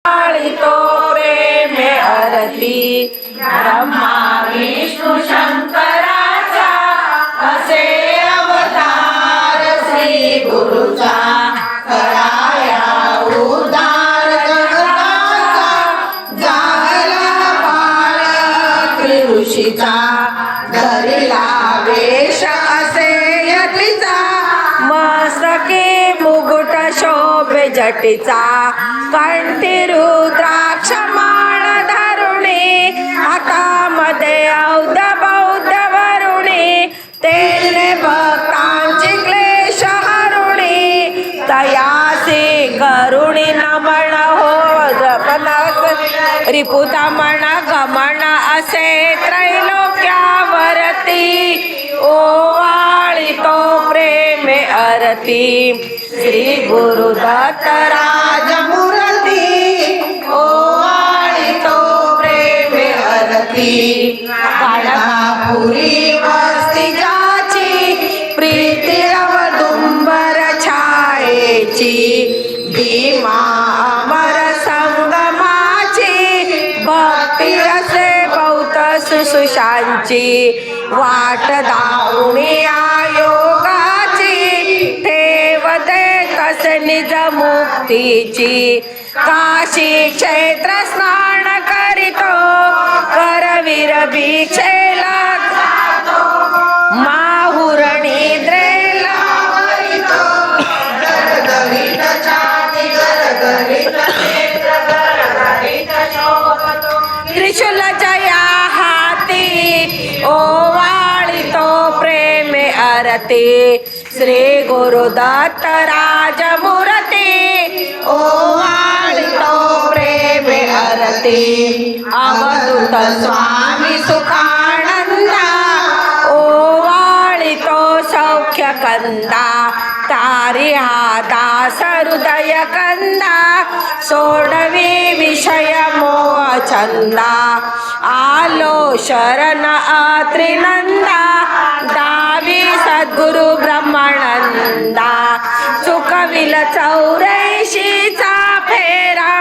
तो प्रेमे आरती ब्रह्मा विष्णू शंकराचा असे अवतार श्री गुरुचा कराया उदार जगताचा झाला बाळ ऋषीचा धरिला वेश असे यतीचा मस्तके मुकुट शोभे जटीचा कंठी रुद्राक्ष माळ धरुणी हातामध्ये औध बौद्ध वरुणी तेने भक्तांची क्लेश हरुणी तयासी करुणी नमन हो रिपुता मन गमन असे त्रैलोक्यावरती ओवाळी तो प्रेमे आरती श्री गुरुदत्त राजमूर्ती ओवाळी तो प्रेमे आरती काळापुरी वस्ती जाची प्रीती अवदुंबर छायेची भीमा अमर संगमाची भक्ती रसे बहुत सुशुशांची वाट दारुणी आयोगाची ठेवते तसे निज मुक्तीची काशी क्षेत्र स्नान करीतो करवीर भिक्षेला माहुर निद्रेला त्रिशूल जया हाती ओवाळी तो प्रेमे आरती श्री गुरुदत्त राजमूर्ती ओवाळी तो प्रेमे आरती अवधूत स्वामी सुखानंदा ओवाळी तो सौख्य कंदा तारी हा दास हृदय कंदा सोडवी विषय मोह छंदा आलो शरण त्रिनंदा दावी सद्गुरु ब्रह्मानंदा चुकविल 84चा फेरा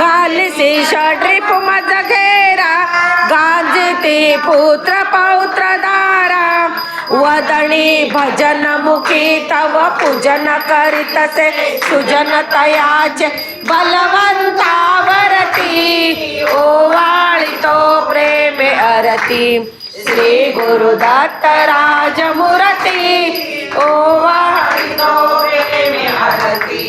घालिसी षड्रिप मज घेरा गांजिती पुत्र पौत्र दारा वदनी भजन मुखी तव पूजन करीतसे सुजन तयाचे बलवंतावरती ओवाळी तो प्रेमे आरती श्री गुरुदत्त राजमूर्ती ओवाळी तो प्रेमे आरती।